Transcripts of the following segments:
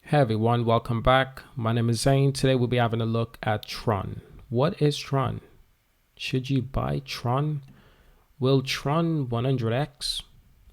Hey everyone, welcome back. My name is Zane. Today we'll be having a look at Tron. What is Tron? Should you buy Tron? Will Tron 100x,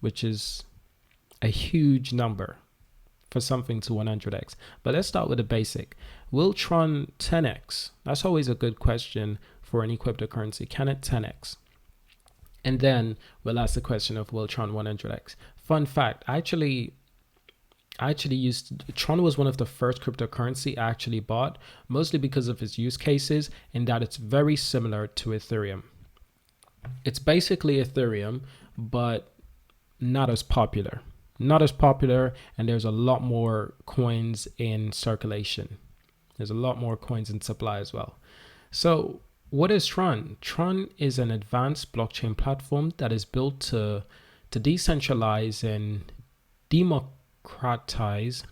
which is a huge number for something to 100x. But let's start with the basic. Will Tron 10x? That's always a good question for any cryptocurrency. Can it 10x? And then we'll ask the question of will Tron 100x? Fun fact, I actually used Tron was one of the first cryptocurrency I actually bought, mostly because of its use cases and that it's very similar to Ethereum. It's basically Ethereum, but not as popular. Not as popular, and there's a lot more coins in circulation. There's a lot more coins in supply as well. So, what is Tron? Tron is an advanced blockchain platform that is built to decentralize and democratize.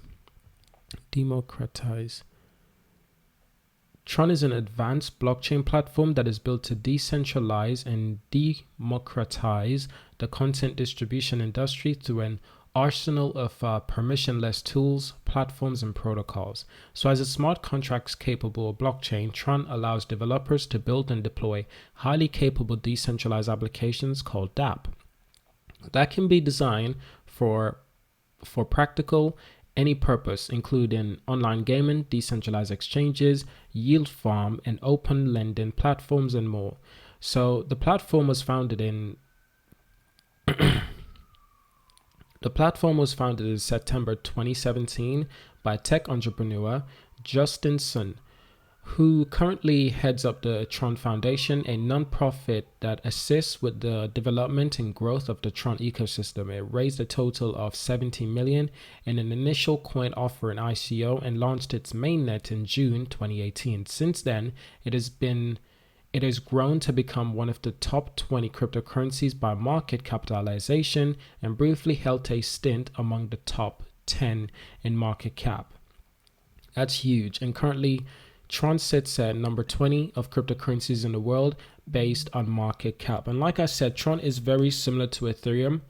Tron is an advanced blockchain platform that is built to decentralize and democratize the content distribution industry through an arsenal of permissionless tools, platforms, and protocols. So as a smart contracts capable blockchain, Tron allows developers to build and deploy highly capable decentralized applications called dApp that can be designed for practical any purpose, including online gaming, decentralized exchanges, yield farm, and open lending platforms, and more. So the platform was founded in September 2017 by tech entrepreneur Justin Sun, who currently heads up the Tron Foundation, a nonprofit that assists with the development and growth of the Tron ecosystem. It raised a total of 70 million in an initial coin offer in ICO and launched its mainnet in June 2018. Since then, it has grown to become one of the top 20 cryptocurrencies by market capitalization and briefly held a stint among the top 10 in market cap. That's huge, and currently Tron sits at number 20 of cryptocurrencies in the world based on market cap. And like I said, Tron is very similar to Ethereum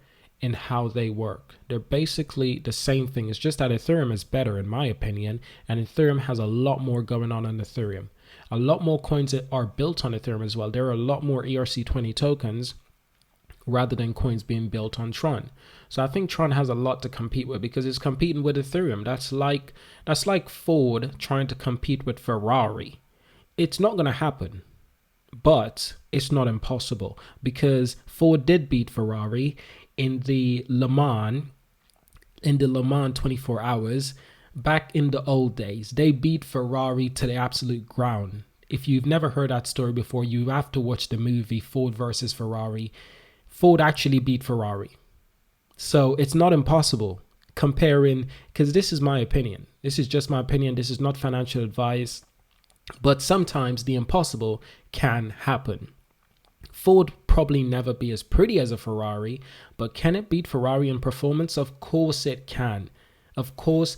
in how they work. They're basically the same thing. It's just that Ethereum is better in my opinion, and Ethereum has a lot more going on Ethereum. A lot more coins are built on Ethereum as well. There are a lot more ERC20 tokens rather than coins being built on Tron. So I think Tron has a lot to compete with because it's competing with Ethereum. That's like Ford trying to compete with Ferrari. It's not going to happen, but it's not impossible because Ford did beat Ferrari in the Le Mans 24 hours back in the old days. They beat Ferrari to the absolute ground. If you've never heard that story before, you have to watch the movie Ford versus Ferrari. Ford actually beat Ferrari. So it's not impossible comparing, because this is my opinion. This is just my opinion. This is not financial advice. But sometimes the impossible can happen. Ford probably never be as pretty as a Ferrari, but can it beat Ferrari in performance? Of course it can. Of course,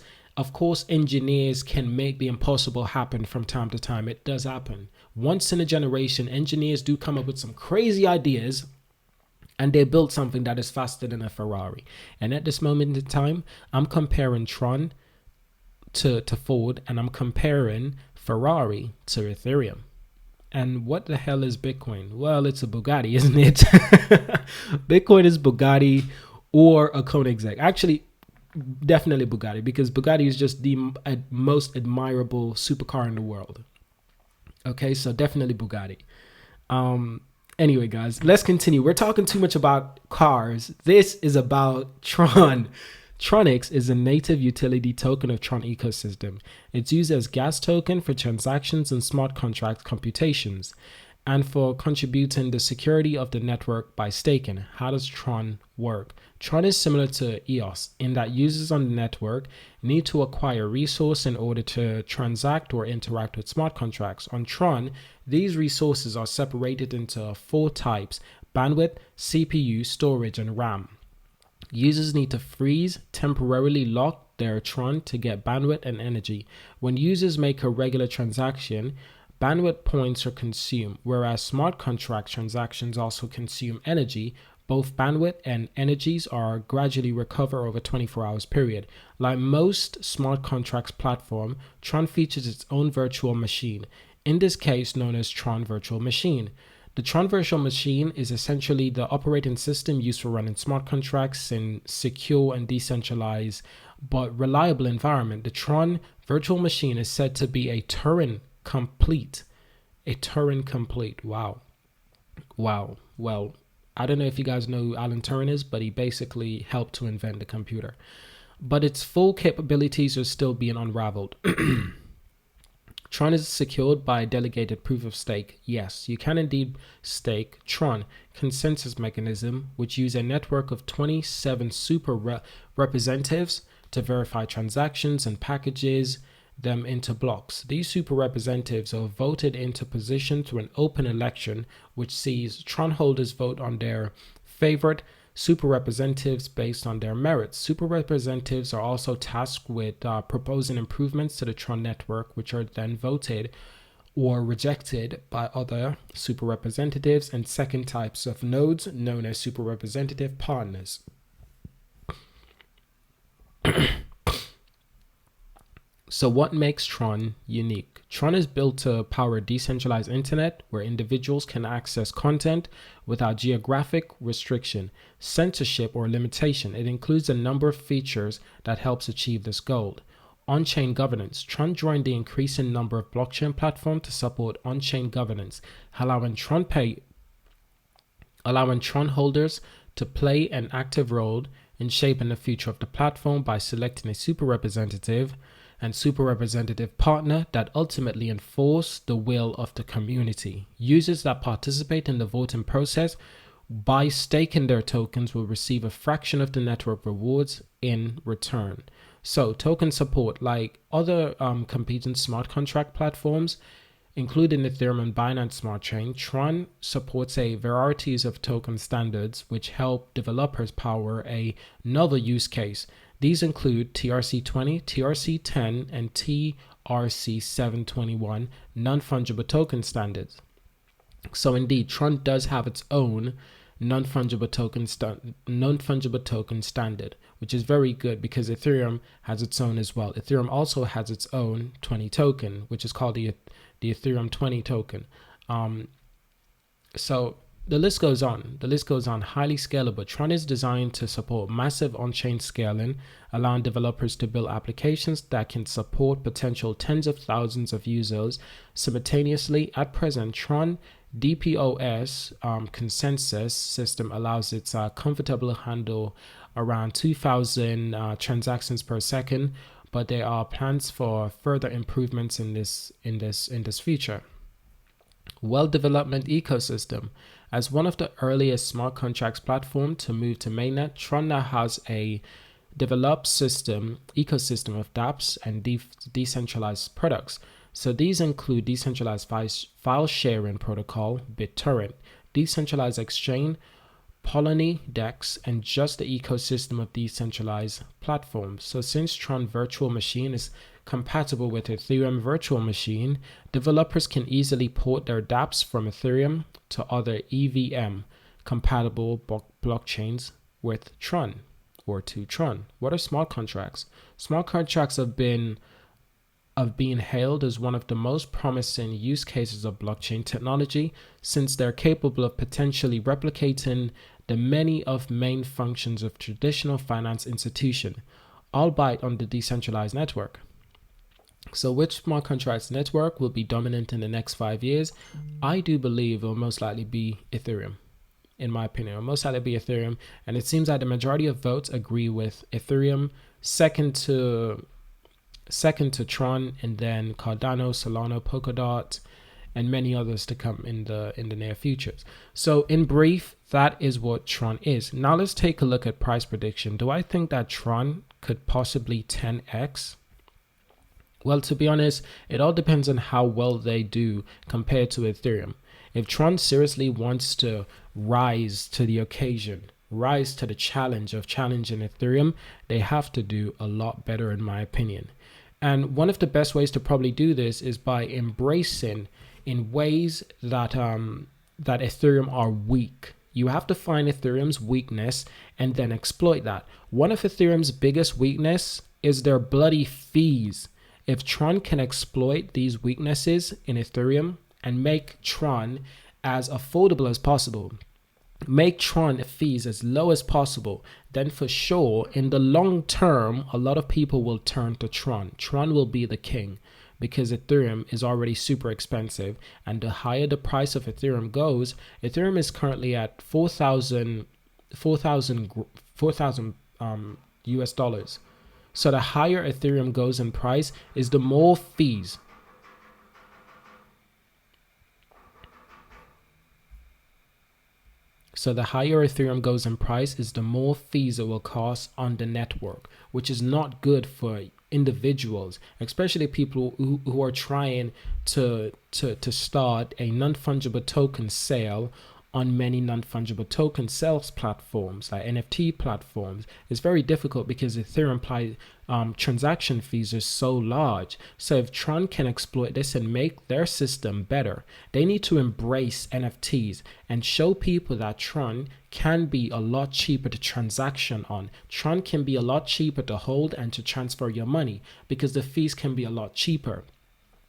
engineers can make the impossible happen from time to time. It does happen. Once in a generation, engineers do come up with some crazy ideas and they built something that is faster than a Ferrari. And at this moment in time, I'm comparing Tron to Ford, and I'm comparing Ferrari to Ethereum. And what the hell is Bitcoin? Well, it's a Bugatti, isn't it? Bitcoin is Bugatti or a Koenigsegg. Actually, definitely Bugatti, because Bugatti is just the most admirable supercar in the world. Okay, so definitely Bugatti. Anyway, guys, let's continue. We're talking too much about cars. This is about Tron. Tronix is a native utility token of Tron ecosystem. It's used as gas token for transactions and smart contract computations, and for contributing the security of the network by staking. How does Tron work? Tron is similar to EOS in that users on the network need to acquire resource in order to transact or interact with smart contracts. On Tron, these resources are separated into 4 types: bandwidth, CPU, storage, and RAM. Users need to freeze, temporarily lock their Tron to get bandwidth and energy. When users make a regular transaction, bandwidth points are consumed, whereas smart contract transactions also consume energy, Both bandwidth and energies are gradually recover over 24 hours period. Like most smart contracts platform, Tron features its own virtual machine, in this case known as Tron Virtual Machine. The Tron Virtual Machine is essentially the operating system used for running smart contracts in secure and decentralized but reliable environment. The Tron Virtual Machine is said to be a Turing complete. A Turing complete. Wow. Well, I don't know if you guys know who Alan Turing is, but he basically helped to invent the computer. But its full capabilities are still being unraveled. Tron is secured by delegated proof of stake. Yes, you can indeed stake Tron consensus mechanism, which use a network of 27 super representatives to verify transactions and packages them into blocks. These super representatives are voted into position through an open election, which sees Tron holders vote on their favorite super representatives based on their merits. Super representatives are also tasked with proposing improvements to the Tron network, which are then voted or rejected by other super representatives and second types of nodes known as super representative partners. So what makes Tron unique? Tron is built to power a decentralized internet where individuals can access content without geographic restriction, censorship, or limitation. It includes a number of features that helps achieve this goal. On-chain governance. Tron joined the increasing number of blockchain platforms to support on-chain governance, allowing Tron holders to play an active role in shaping the future of the platform by selecting a super representative and super representative partner that ultimately enforce the will of the community. Users that participate in the voting process by staking their tokens will receive a fraction of the network rewards in return. So token support, like other competing smart contract platforms, including Ethereum and Binance Smart Chain, Tron supports a varieties of token standards which help developers power another use case. These include TRC20, TRC10, and TRC721 non-fungible token standards. So indeed, Tron does have its own non-fungible token standard, which is very good because Ethereum has its own as well. Ethereum also has its own 20 token, which is called the Ethereum 20 token. So the list goes on. Highly scalable. Tron is designed to support massive on-chain scaling, allowing developers to build applications that can support potential tens of thousands of users simultaneously. At present, Tron DPoS consensus system allows it comfortable handle around 2,000 transactions per second, but there are plans for further improvements in this feature. Well-development ecosystem. As one of the earliest smart contracts platform to move to mainnet, Tron now has a developed ecosystem of dApps and decentralized products. So these include decentralized file sharing protocol, BitTorrent, decentralized exchange, Polony, DEX, and just the ecosystem of decentralized platforms. So since Tron Virtual Machine is compatible with Ethereum Virtual Machine, developers can easily port their dApps from Ethereum to other EVM compatible blockchains with Tron or to Tron. What are smart contracts? Smart contracts have been hailed as one of the most promising use cases of blockchain technology, since they're capable of potentially replicating the many of main functions of traditional finance institution, albeit on the decentralized network. So which smart contracts network will be dominant in the next 5 years? I do believe it will most likely be Ethereum. In my opinion, it will most likely be Ethereum, and it seems that the majority of votes agree with Ethereum, second to Tron, and then Cardano, Solana, Polkadot, and many others to come in the near future. So in brief, that is what Tron is. Now let's take a look at price prediction. Do I think that Tron could possibly 10x? Well, to be honest, it all depends on how well they do compared to Ethereum. If Tron seriously wants to rise to the occasion, rise to the challenge of challenging Ethereum, they have to do a lot better, in my opinion. And one of the best ways to probably do this is by embracing in ways that that Ethereum are weak. You have to find Ethereum's weakness and then exploit that. One of Ethereum's biggest weakness is their bloody fees. If Tron can exploit these weaknesses in Ethereum and make Tron as affordable as possible, make Tron fees as low as possible, then for sure, in the long term, a lot of people will turn to Tron. Tron will be the king because Ethereum is already super expensive. And the higher the price of Ethereum goes, Ethereum is currently at 4,000 US dollars. So the higher Ethereum goes in price is the more fees. So the higher Ethereum goes in price is the more fees it will cost on the network, which is not good for individuals, especially people who are trying to start a non-fungible token sale on many non-fungible token sales platforms like NFT platforms. It's very difficult because Ethereum transaction fees are so large. So if Tron can exploit this and make their system better, they need to embrace NFTs and show people that Tron can be a lot cheaper to transaction on. Tron can be a lot cheaper to hold and to transfer your money because the fees can be a lot cheaper.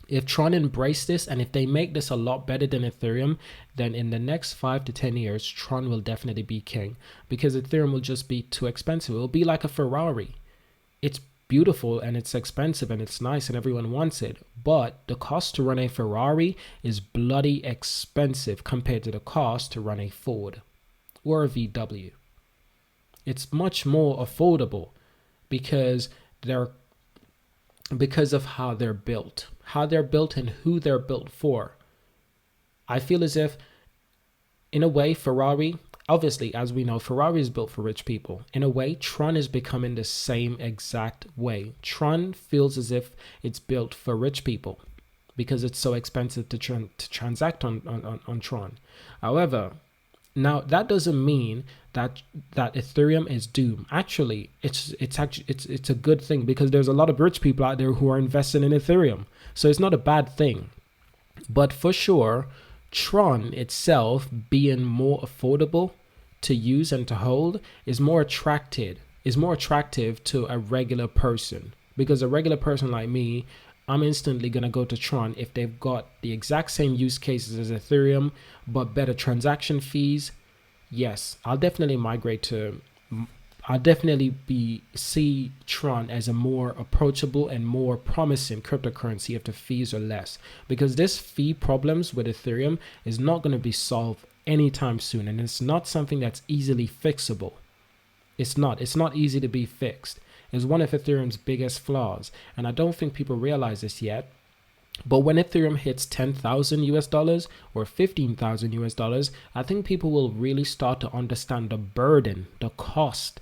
If Tron embrace this and if they make this a lot better than Ethereum, then in the next 5 to 10 years, Tron will definitely be king because Ethereum will just be too expensive. It will be like a Ferrari. It's beautiful and it's expensive and it's nice and everyone wants it. But the cost to run a Ferrari is bloody expensive compared to the cost to run a Ford or a VW. It's much more affordable because of how they're built and who they're built for. I feel as if, in a way, Ferrari, obviously, as we know, Ferrari is built for rich people. In a way, Tron is becoming the same exact way. Tron feels as if it's built for rich people because it's so expensive to transact on Tron. However, now that doesn't mean that Ethereum is doomed. Actually, it's a good thing because there's a lot of rich people out there who are investing in Ethereum. So it's not a bad thing. But for sure, Tron itself being more affordable to use and to hold is more attractive to a regular person. Because a regular person like me, I'm instantly going to go to Tron if they've got the exact same use cases as Ethereum, but better transaction fees. Yes, I'll definitely see Tron as a more approachable and more promising cryptocurrency if the fees are less. Because this fee problems with Ethereum is not going to be solved anytime soon, and it's not something that's easily fixable. It's not easy to be fixed. Is one of Ethereum's biggest flaws, and I don't think people realize this yet. But when Ethereum hits 10,000 US dollars or 15,000 US dollars, I think people will really start to understand the burden, the cost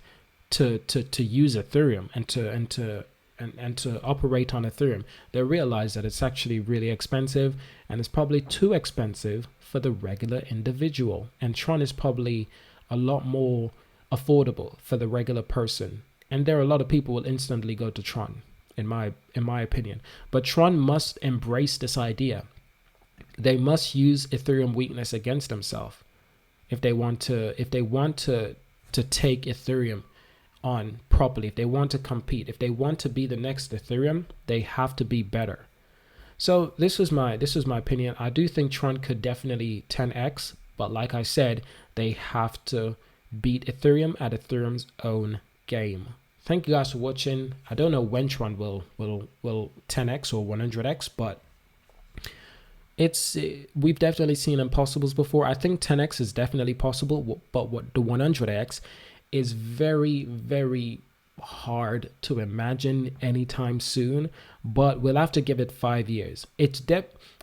to use Ethereum and to operate on Ethereum. They realize that it's actually really expensive, and it's probably too expensive for the regular individual. And Tron is probably a lot more affordable for the regular person. And there are a lot of people who will instantly go to Tron, in my opinion. But Tron must embrace this idea. They must use Ethereum weakness against themselves if they want to take Ethereum on properly. If they want to compete, if they want to be the next Ethereum, they have to be better. So this was my opinion. I do think Tron could definitely 10x, but like I said, they have to beat Ethereum at Ethereum's own game. Thank you guys for watching. I don't know when Tron will 10x or 100x, but we've definitely seen impossibles before. I think 10x is definitely possible, but what the 100x is very, very hard to imagine anytime soon. But we'll have to give it 5 years.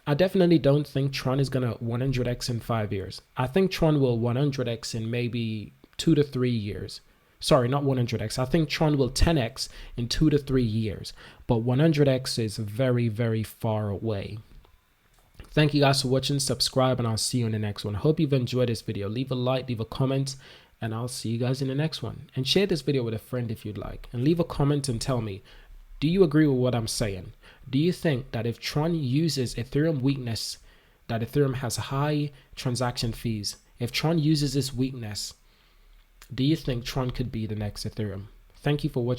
I definitely don't think Tron is gonna 100x in 5 years. I think Tron will 100x in maybe 2 to 3 years. Sorry, not 100x. I think Tron will 10x in 2 to 3 years, but 100x is very, very far away. Thank you guys for watching. Subscribe, and I'll see you in the next one. Hope you've enjoyed this video. Leave a like, leave a comment, and I'll see you guys in the next one. And share this video with a friend if you'd like. And leave a comment and tell me, do you agree with what I'm saying? Do you think that if Tron uses Ethereum weakness, that Ethereum has high transaction fees, If Tron uses this weakness, do you think Tron could be the next Ethereum? Thank you for watching.